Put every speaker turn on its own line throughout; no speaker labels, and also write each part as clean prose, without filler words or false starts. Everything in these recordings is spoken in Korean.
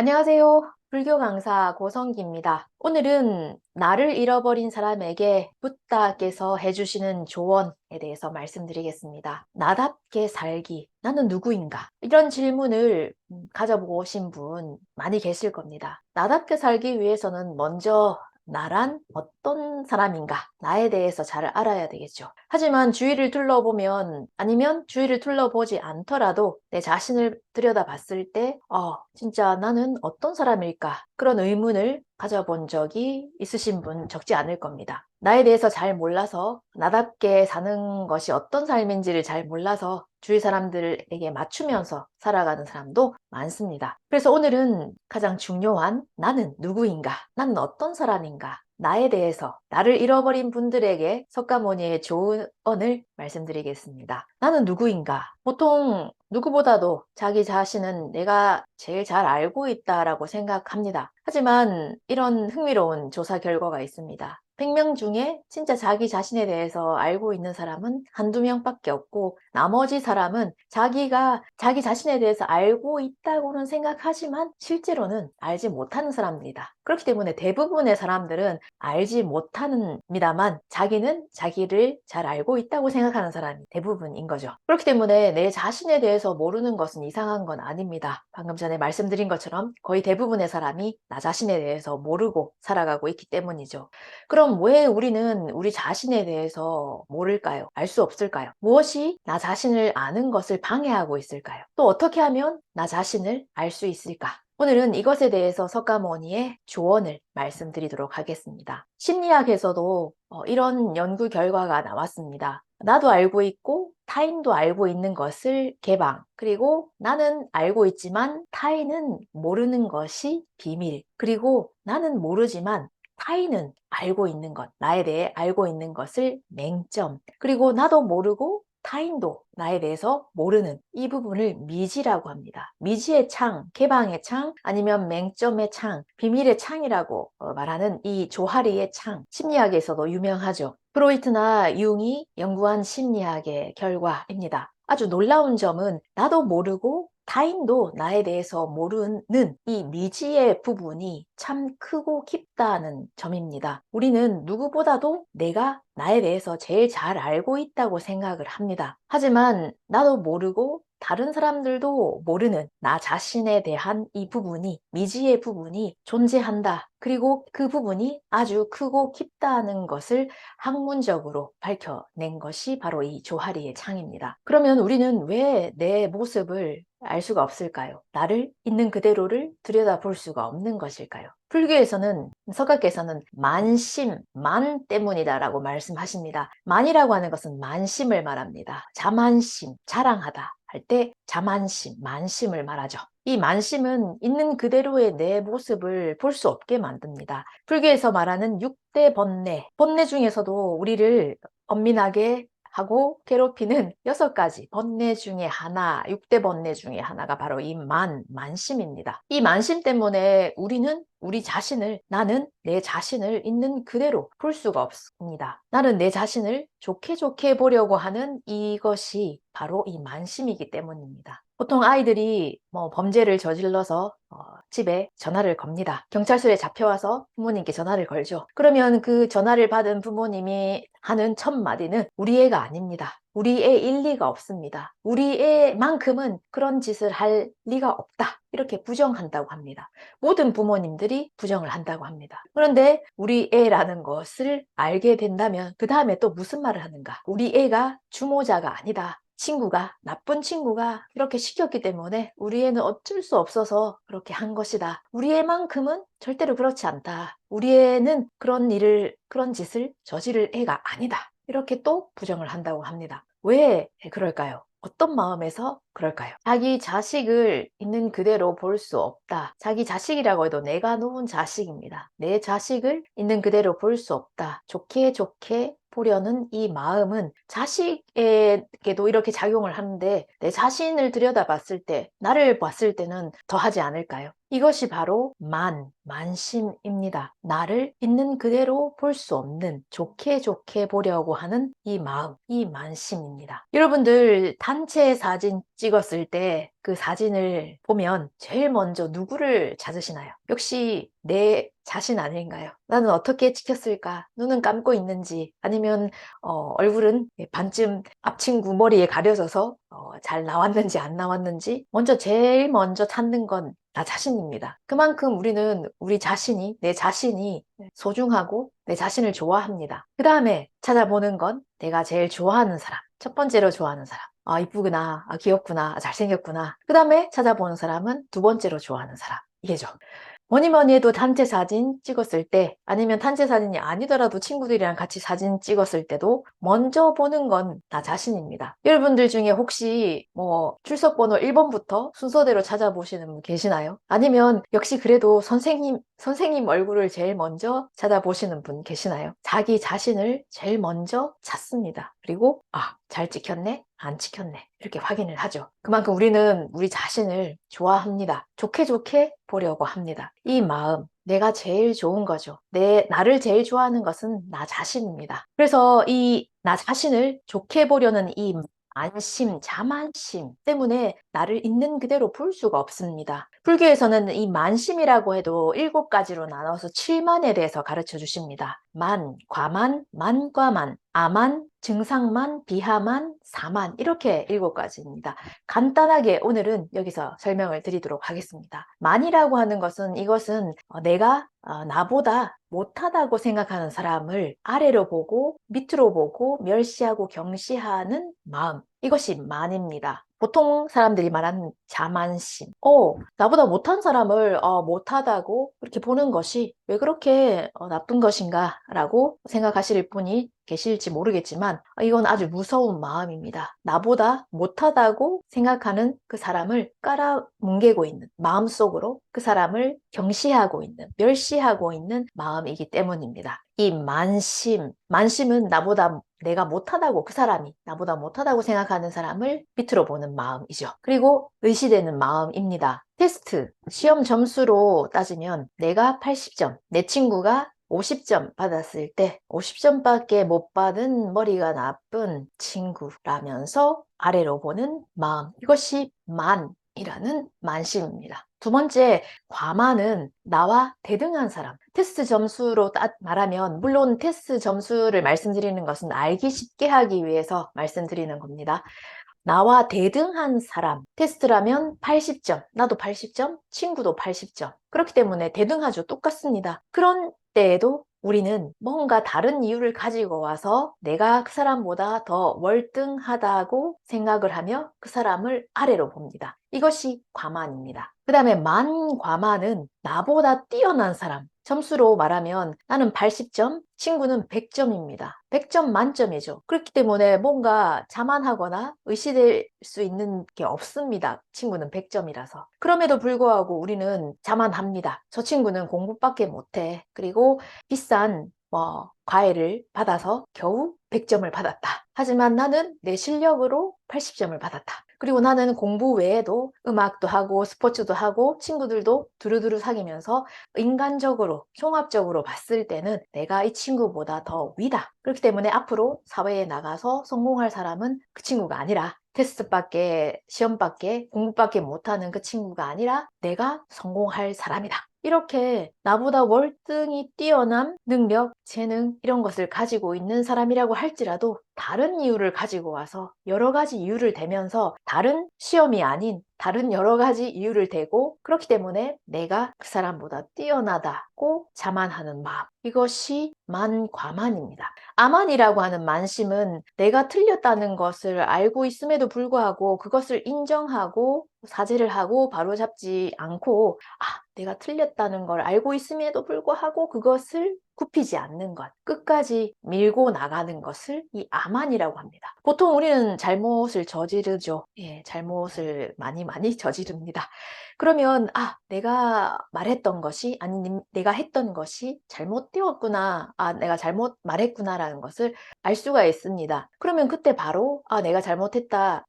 안녕하세요. 불교 강사 고성기입니다. 오늘은 나를 잃어버린 사람에게 붓다께서 해주시는 조언에 대해서 말씀드리겠습니다. 나답게 살기, 나는 누구인가? 이런 질문을 가져보신 분 많이 계실 겁니다. 나답게 살기 위해서는 먼저 나란 어떤 사람인가? 나에 대해서 잘 알아야 되겠죠. 하지만 주위를 둘러보면, 아니면 주위를 둘러보지 않더라도 내 자신을 들여다봤을 때, 진짜 나는 어떤 사람일까? 그런 의문을 가져본 적이 있으신 분 적지 않을 겁니다. 나에 대해서 잘 몰라서, 나답게 사는 것이 어떤 삶인지를 잘 몰라서 주위 사람들에게 맞추면서 살아가는 사람도 많습니다. 그래서 오늘은 가장 중요한 나는 누구인가? 나는 어떤 사람인가? 나에 대해서, 나를 잃어버린 분들에게 석가모니의 조언을 말씀드리겠습니다. 나는 누구인가? 보통 누구보다도 자기 자신은 내가 제일 잘 알고 있다라고 생각합니다. 하지만 이런 흥미로운 조사 결과가 있습니다. 100명 중에 진짜 자기 자신에 대해서 알고 있는 사람은 한두 명밖에 없고, 나머지 사람은 자기가 자기 자신에 대해서 알고 있다고는 생각하지만 실제로는 알지 못하는 사람들이다. 그렇기 때문에 대부분의 사람들은 알지 못합니다만 자기는 자기를 잘 알고 있다고 생각하는 사람이 대부분인 거죠. 그렇기 때문에 내 자신에 대해서 모르는 것은 이상한 건 아닙니다. 방금 전에 말씀드린 것처럼 거의 대부분의 사람이 나 자신에 대해서 모르고 살아가고 있기 때문이죠. 그럼 왜 우리는 우리 자신에 대해서 모를까요? 알 수 없을까요? 무엇이 나 자신을 아는 것을 방해하고 있을까요? 또 어떻게 하면 나 자신을 알 수 있을까? 오늘은 이것에 대해서 석가모니의 조언을 말씀드리도록 하겠습니다. 심리학에서도 이런 연구 결과가 나왔습니다. 나도 알고 있고 타인도 알고 있는 것을 개방, 그리고 나는 알고 있지만 타인은 모르는 것이 비밀, 그리고 나는 모르지만 타인은 알고 있는 것, 나에 대해 알고 있는 것을 맹점, 그리고 나도 모르고 타인도 나에 대해서 모르는 이 부분을 미지라고 합니다. 미지의 창, 개방의 창, 아니면 맹점의 창, 비밀의 창이라고 말하는 이 조하리의 창, 심리학에서도 유명하죠. 프로이트나 융이 연구한 심리학의 결과입니다. 아주 놀라운 점은 나도 모르고 타인도 나에 대해서 모르는 이 미지의 부분이 참 크고 깊다는 점입니다. 우리는 누구보다도 내가 나에 대해서 제일 잘 알고 있다고 생각을 합니다. 하지만 나도 모르고 다른 사람들도 모르는 나 자신에 대한 이 부분이, 미지의 부분이 존재한다. 그리고 그 부분이 아주 크고 깊다는 것을 학문적으로 밝혀낸 것이 바로 이 조하리의 창입니다. 그러면 우리는 왜 내 모습을 알 수가 없을까요? 나를 있는 그대로를 들여다볼 수가 없는 것일까요? 불교에서는 석가께서는 만심, 만 때문이다라고 말씀하십니다. 만이라고 하는 것은 만심을 말합니다. 자만심, 자랑하다 할 때 자만심, 만심을 말하죠. 이 만심은 있는 그대로의 내 모습을 볼 수 없게 만듭니다. 불교에서 말하는 6대 번뇌, 번뇌 중에서도 우리를 엄민하게 하고 괴롭히는 6가지 번뇌 중에 하나, 6대 번뇌 중에 하나가 바로 이 만심입니다. 이 만심 때문에 우리는 우리 자신을, 나는 내 자신을 있는 그대로 볼 수가 없습니다. 나는 내 자신을 좋게 좋게 보려고 하는 이것이 바로 이 만심이기 때문입니다. 보통 아이들이 범죄를 저질러서 집에 전화를 겁니다. 경찰서에 잡혀와서 부모님께 전화를 걸죠. 그러면 그 전화를 받은 부모님이 하는 첫 마디는 우리 애가 아닙니다. 우리 애 일리가 없습니다. 우리 애만큼은 그런 짓을 할 리가 없다. 이렇게 부정한다고 합니다. 모든 부모님들이 부정을 한다고 합니다. 그런데 우리 애라는 것을 알게 된다면 그 다음에 또 무슨 말을 하는가? 우리 애가 주모자가 아니다. 친구가, 나쁜 친구가 이렇게 시켰기 때문에 우리 애는 어쩔 수 없어서 그렇게 한 것이다. 우리 애만큼은 절대로 그렇지 않다. 우리 애는 그런 짓을 저지를 애가 아니다. 이렇게 또 부정을 한다고 합니다. 왜 그럴까요? 어떤 마음에서 그럴까요? 자기 자식을 있는 그대로 볼 수 없다. 자기 자식이라고 해도 내가 놓은 자식입니다. 내 자식을 있는 그대로 볼 수 없다. 좋게 좋게 보려는 이 마음은 자식에게도 이렇게 작용을 하는데 내 자신을 들여다봤을 때, 나를 봤을 때는 더하지 않을까요? 이것이 바로 만심입니다. 나를 있는 그대로 볼 수 없는, 좋게 좋게 보려고 하는 이 마음, 이 만심입니다. 여러분들 단체 사진 찍었을 때 그 사진을 보면 제일 먼저 누구를 찾으시나요? 역시 내 자신 아닌가요? 나는 어떻게 찍혔을까? 눈은 감고 있는지, 아니면 얼굴은 반쯤 앞친구 머리에 가려져서 잘 나왔는지 안 나왔는지, 제일 먼저 찾는 건 나 자신입니다. 그만큼 우리는 우리 자신이, 내 자신이 소중하고 내 자신을 좋아합니다. 그 다음에 찾아보는 건 내가 제일 좋아하는 사람. 첫 번째로 좋아하는 사람. 아, 이쁘구나. 아, 귀엽구나. 아, 잘생겼구나. 그 다음에 찾아보는 사람은 두 번째로 좋아하는 사람. 이게죠. 뭐니 뭐니 해도 단체 사진 찍었을 때, 아니면 단체 사진이 아니더라도 친구들이랑 같이 사진 찍었을 때도 먼저 보는 건 나 자신입니다. 여러분들 중에 혹시 출석번호 1번부터 순서대로 찾아보시는 분 계시나요? 아니면 역시 그래도 선생님 얼굴을 제일 먼저 찾아보시는 분 계시나요? 자기 자신을 제일 먼저 찾습니다. 그리고 잘 찍혔네? 안 찍혔네. 이렇게 확인을 하죠. 그만큼 우리는 우리 자신을 좋아합니다. 좋게 좋게 보려고 합니다. 이 마음, 내가 제일 좋은 거죠. 나를 제일 좋아하는 것은 나 자신입니다. 그래서 이 나 자신을 좋게 보려는 이 안심, 자만심 때문에 나를 있는 그대로 볼 수가 없습니다. 불교에서는 이 만심이라고 해도 7가지로 나눠서 7만에 대해서 가르쳐 주십니다. 만, 과만, 만과만, 아만, 증상만, 비하만, 사만, 이렇게 7가지입니다. 간단하게 오늘은 여기서 설명을 드리도록 하겠습니다. 만이라고 하는 것은, 이것은 내가 나보다 못하다고 생각하는 사람을 아래로 보고 밑으로 보고 멸시하고 경시하는 마음, 이것이 만입니다. 보통 사람들이 말하는 자만심. 나보다 못한 사람을 못하다고 그렇게 보는 것이 왜 그렇게 나쁜 것인가 라고 생각하실 분이 계실지 모르겠지만, 이건 아주 무서운 마음입니다. 나보다 못하다고 생각하는 그 사람을 깔아뭉개고 있는, 마음속으로 그 사람을 경시하고 있는, 멸시하고 있는 마음이기 때문입니다. 이 만심은 내가 못하다고, 그 사람이 나보다 못하다고 생각하는 사람을 밑으로 보는 마음이죠. 그리고 의시되는 마음입니다. 테스트, 시험 점수로 따지면 내가 80점, 내 친구가 50점 받았을 때 50점밖에 못 받은 머리가 나쁜 친구라면서 아래로 보는 마음, 이것이 만이라는 만심입니다. 두 번째, 과만은 나와 대등한 사람. 테스트 점수로 말하면, 물론 테스트 점수를 말씀드리는 것은 알기 쉽게 하기 위해서 말씀드리는 겁니다. 나와 대등한 사람, 테스트라면 80점, 나도 80점, 친구도 80점. 그렇기 때문에 대등하죠. 똑같습니다. 그런 때에도 우리는 뭔가 다른 이유를 가지고 와서 내가 그 사람보다 더 월등하다고 생각을 하며 그 사람을 아래로 봅니다. 이것이 과만입니다. 그 다음에 만과만은 나보다 뛰어난 사람, 점수로 말하면 나는 80점, 친구는 100점입니다. 100점 만점이죠. 그렇기 때문에 뭔가 자만하거나 의시될 수 있는 게 없습니다. 친구는 100점이라서. 그럼에도 불구하고 우리는 자만합니다. 저 친구는 공부밖에 못해. 그리고 비싼 과외를 받아서 겨우 100점을 받았다. 하지만 나는 내 실력으로 80점을 받았다. 그리고 나는 공부 외에도 음악도 하고 스포츠도 하고 친구들도 두루두루 사귀면서 인간적으로, 종합적으로 봤을 때는 내가 이 친구보다 더 위다. 그렇기 때문에 앞으로 사회에 나가서 성공할 사람은 그 친구가 아니라, 테스트밖에, 시험밖에, 공부밖에 못하는 그 친구가 아니라 내가 성공할 사람이다. 이렇게 나보다 월등히 뛰어난 능력, 재능, 이런 것을 가지고 있는 사람이라고 할지라도 다른 이유를 가지고 와서 여러 가지 이유를 대면서 다른 시험이 아닌 다른 여러 가지 이유를 대고, 그렇기 때문에 내가 그 사람보다 뛰어나다고 자만하는 마음, 이것이 만과만입니다. 아만이라고 하는 만심은 내가 틀렸다는 것을 알고 있음에도 불구하고 그것을 인정하고 사죄를 하고 바로잡지 않고, 내가 틀렸다는 걸 알고 있음에도 불구하고 그것을 굽히지 않는 것, 끝까지 밀고 나가는 것을 이 아만이라고 합니다. 보통 우리는 잘못을 저지르죠. 예, 잘못을 많이 저지릅니다. 그러면 내가 말했던 것이 아니 내가 했던 것이 잘못되었구나. 내가 잘못 말했구나라는 것을 알 수가 있습니다. 그러면 그때 바로 내가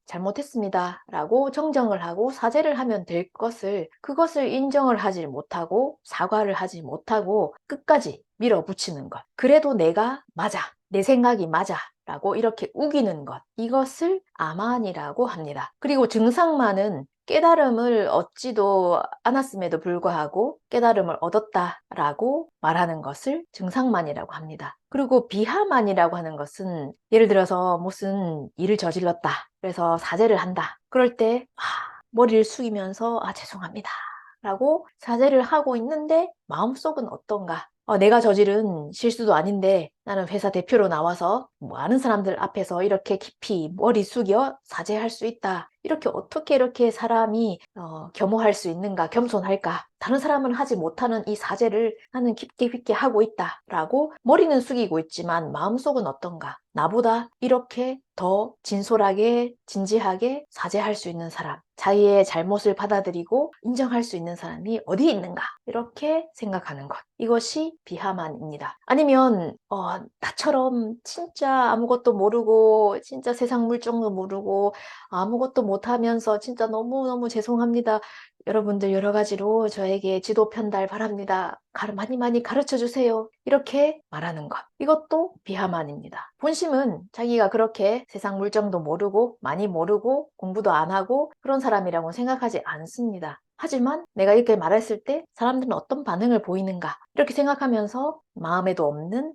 잘못했습니다라고 정정을 하고 사죄를 하면 될 것을 그것을 인정을 하지 못하고 사과를 하지 못하고 끝까지 밀어붙이는 것. 그래도 내가 맞아. 내 생각이 맞아. 라고 이렇게 우기는 것. 이것을 아만이라고 합니다. 그리고 증상만은 깨달음을 얻지도 않았음에도 불구하고 깨달음을 얻었다라고 말하는 것을 증상만이라고 합니다. 그리고 비하만이라고 하는 것은 예를 들어서 무슨 일을 저질렀다. 그래서 사죄를 한다. 그럴 때 머리를 숙이면서 죄송합니다. 라고 사죄를 하고 있는데 마음속은 어떤가? 내가 저지른 실수도 아닌데 나는 회사 대표로 나와서 많은 사람들 앞에서 이렇게 깊이 머리 숙여 사죄할 수 있다. 이렇게 어떻게 이렇게 사람이 겸허할 수 있는가, 겸손할까? 다른 사람은 하지 못하는 이 사죄를 나는 깊게 하고 있다라고 머리는 숙이고 있지만 마음속은 어떤가? 나보다 이렇게 더 진솔하게, 진지하게 사죄할 수 있는 사람, 자기의 잘못을 받아들이고 인정할 수 있는 사람이 어디에 있는가? 이렇게 생각하는 것. 이것이 비하만입니다. 아니면 나처럼 진짜 아무것도 모르고 진짜 세상 물정도 모르고 아무것도 못하면서 진짜 너무너무 죄송합니다. 여러분들 여러 가지로 저에게 지도 편달 바랍니다. 많이 가르쳐 주세요. 이렇게 말하는 것. 이것도 비하만입니다. 본심은 자기가 그렇게 세상 물정도 모르고 많이 모르고 공부도 안 하고 그런 사람이라고 생각하지 않습니다. 하지만 내가 이렇게 말했을 때 사람들은 어떤 반응을 보이는가 이렇게 생각하면서 마음에도 없는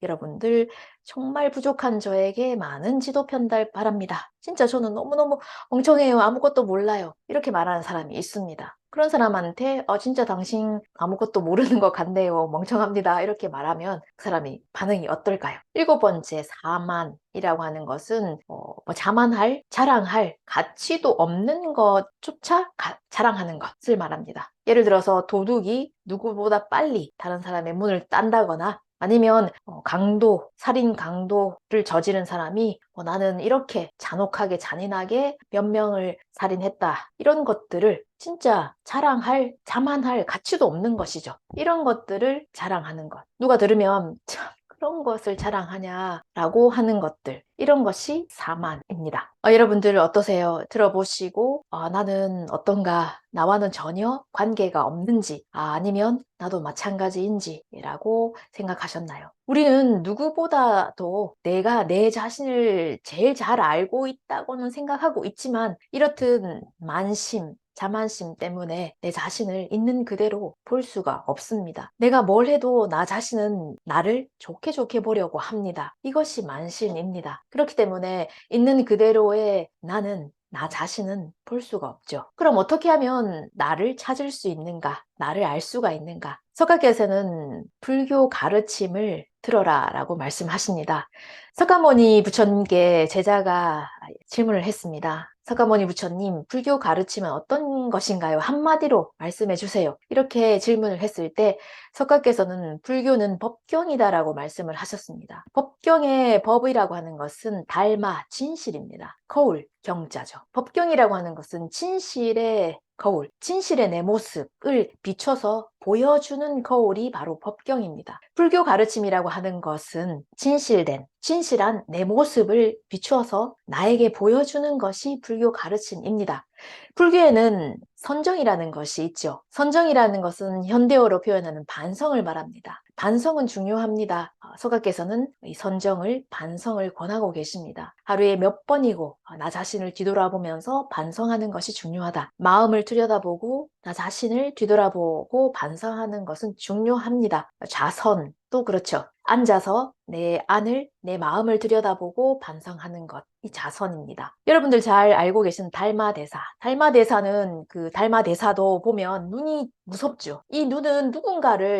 여러분들 정말 부족한 저에게 많은 지도 편달 바랍니다. 진짜 저는 너무너무 멍청해요. 아무것도 몰라요. 이렇게 말하는 사람이 있습니다. 그런 사람한테 진짜 당신 아무것도 모르는 것 같네요. 멍청합니다. 이렇게 말하면 그 사람이 반응이 어떨까요? 7번째 사만이라고 하는 것은 자만할, 자랑할 가치도 없는 것조차 자랑하는 것을 말합니다. 예를 들어서 도둑이 누구보다 빨리 다른 사람의 문을 딴다거나 아니면 살인 강도를 저지른 사람이 나는 이렇게 잔혹하게 잔인하게 몇 명을 살인했다. 이런 것들을 진짜 자만할 가치도 없는 것이죠. 이런 것들을 자랑하는 것. 누가 들으면 참 그런 것을 자랑하냐라고 하는 것들. 이런 것이 사만입니다. 여러분들 어떠세요? 들어보시고 나는 어떤가? 나와는 전혀 관계가 없는지 아니면 나도 마찬가지인지 라고 생각하셨나요? 우리는 누구보다도 내가 내 자신을 제일 잘 알고 있다고는 생각하고 있지만 이렇듯 자만심 때문에 내 자신을 있는 그대로 볼 수가 없습니다. 내가 뭘 해도 나 자신은 나를 좋게 보려고 합니다. 이것이 만심입니다. 그렇기 때문에 있는 그대로의 나 자신은 볼 수가 없죠. 그럼 어떻게 하면 나를 찾을 수 있는가? 나를 알 수가 있는가? 석가께서는 불교 가르침을 들어라 라고 말씀하십니다. 석가모니 부처님께 제자가 질문을 했습니다. 석가모니 부처님, 불교 가르침은 어떤 것인가요? 한마디로 말씀해 주세요. 이렇게 질문을 했을 때 석가께서는 불교는 법경이다라고 말씀을 하셨습니다. 법경의 법이라고 하는 것은 달마, 진실입니다. 거울, 경자죠. 법경이라고 하는 것은 진실의 거울, 진실의 내 모습을 비춰서 보여주는 거울이 바로 법경입니다. 불교 가르침이라고 하는 것은 진실한 내 모습을 비추어서 나에게 보여주는 것이 불교 가르침입니다. 불교에는 선정이라는 것이 있죠. 선정이라는 것은 현대어로 표현하는 반성을 말합니다. 반성은 중요합니다. 석가께서는 이 반성을 권하고 계십니다. 하루에 몇 번이고 나 자신을 뒤돌아보면서 반성하는 것이 중요하다. 마음을 들여다보고 나 자신을 뒤돌아보고 반성하는 것은 중요합니다. 자선도 그렇죠. 앉아서 내 마음을 들여다보고 반성하는 것. 이 자선입니다. 여러분들 잘 알고 계신 달마대사. 달마대사는 그 달마대사도 보면 눈이 무섭죠. 이 눈은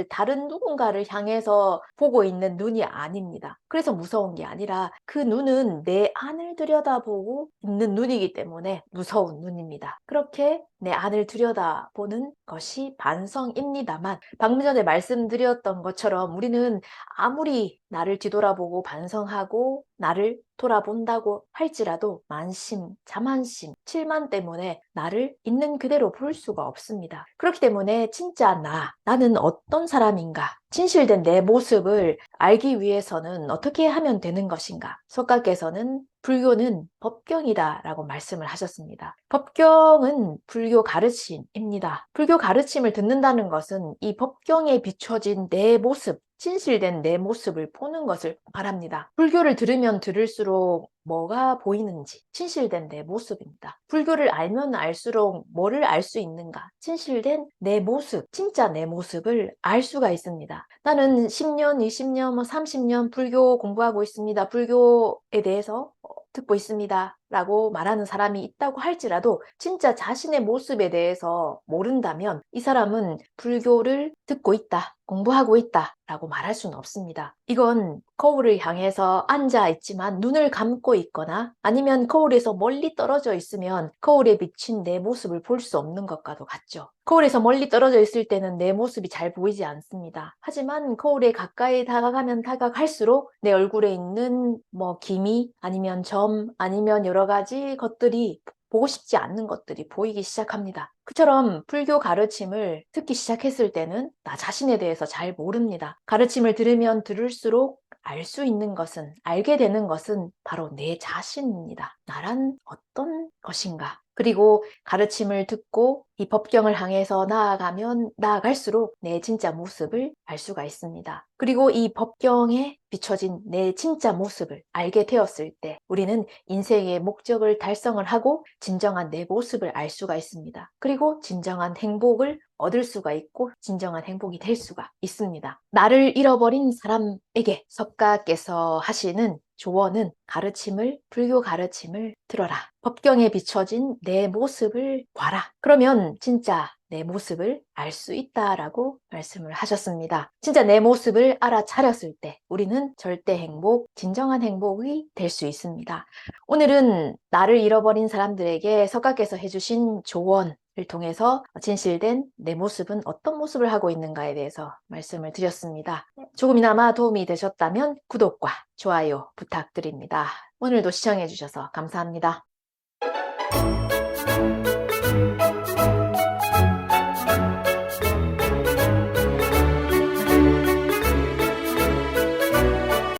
다른 누군가를 향해서 보고 있는 눈이 아닙니다. 그래서 무서운 게 아니라 그 눈은 내 안을 들여다보고 있는 눈이기 때문에 무서운 눈입니다. 그렇게 내 안을 들여다보는 것이 반성입니다만, 방금 전에 말씀드렸던 것처럼 우리는 아무리 나를 뒤돌아보고 반성하고 나를 돌아본다고 할지라도 만심, 자만심, 칠만 때문에 나를 있는 그대로 볼 수가 없습니다. 그렇기 때문에 진짜 나는 어떤 사람인가, 진실된 내 모습을 알기 위해서는 어떻게 하면 되는 것인가? 석가께서는 불교는 법경이다라고 말씀을 하셨습니다. 법경은 불교 가르침입니다. 불교 가르침을 듣는다는 것은 이 법경에 비춰진 내 모습, 진실된 내 모습을 보는 것을 말합니다. 불교를 들으면 들을수록 뭐가 보이는지, 진실된 내 모습입니다. 불교를 알면 알수록 뭐를 알 수 있는가? 진실된 내 모습, 진짜 내 모습을 알 수가 있습니다. 나는 10년, 20년, 30년 불교 공부하고 있습니다. 불교에 대해서 듣고 있습니다. 라고 말하는 사람이 있다고 할지라도 진짜 자신의 모습에 대해서 모른다면 이 사람은 불교를 듣고 있다, 공부하고 있다 라고 말할 수는 없습니다. 이건 거울을 향해서 앉아 있지만 눈을 감고 있거나 아니면 거울에서 멀리 떨어져 있으면 거울에 비친 내 모습을 볼 수 없는 것과도 같죠. 거울에서 멀리 떨어져 있을 때는 내 모습이 잘 보이지 않습니다. 하지만 거울에 가까이 다가가면 다가갈수록 내 얼굴에 있는 기미 아니면 점 아니면 여러 가지 것들이, 보고 싶지 않는 것들이 보이기 시작합니다. 그처럼 불교 가르침을 듣기 시작했을 때는 나 자신에 대해서 잘 모릅니다. 가르침을 들으면 들을수록 알 수 있는 것은, 알게 되는 것은 바로 내 자신입니다. 나란 어떤 것인가? 그리고 가르침을 듣고 이 법경을 향해서 나아가면 나아갈수록 내 진짜 모습을 알 수가 있습니다. 그리고 이 법경에 비춰진 내 진짜 모습을 알게 되었을 때 우리는 인생의 목적을 달성을 하고 진정한 내 모습을 알 수가 있습니다. 그리고 진정한 행복을 얻을 수가 있고 진정한 행복이 될 수가 있습니다. 나를 잃어버린 사람에게 석가께서 하시는 조언은 불교 가르침을 들어라. 법경에 비춰진 내 모습을 봐라. 그러면 진짜 내 모습을 알 수 있다라고 말씀을 하셨습니다. 진짜 내 모습을 알아차렸을 때 우리는 절대 행복, 진정한 행복이 될 수 있습니다. 오늘은 나를 잃어버린 사람들에게 석가께서 해주신 조언을 통해서 진실된 내 모습은 어떤 모습을 하고 있는가에 대해서 말씀을 드렸습니다. 조금이나마 도움이 되셨다면 구독과 좋아요 부탁드립니다. 오늘도 시청해 주셔서 감사합니다.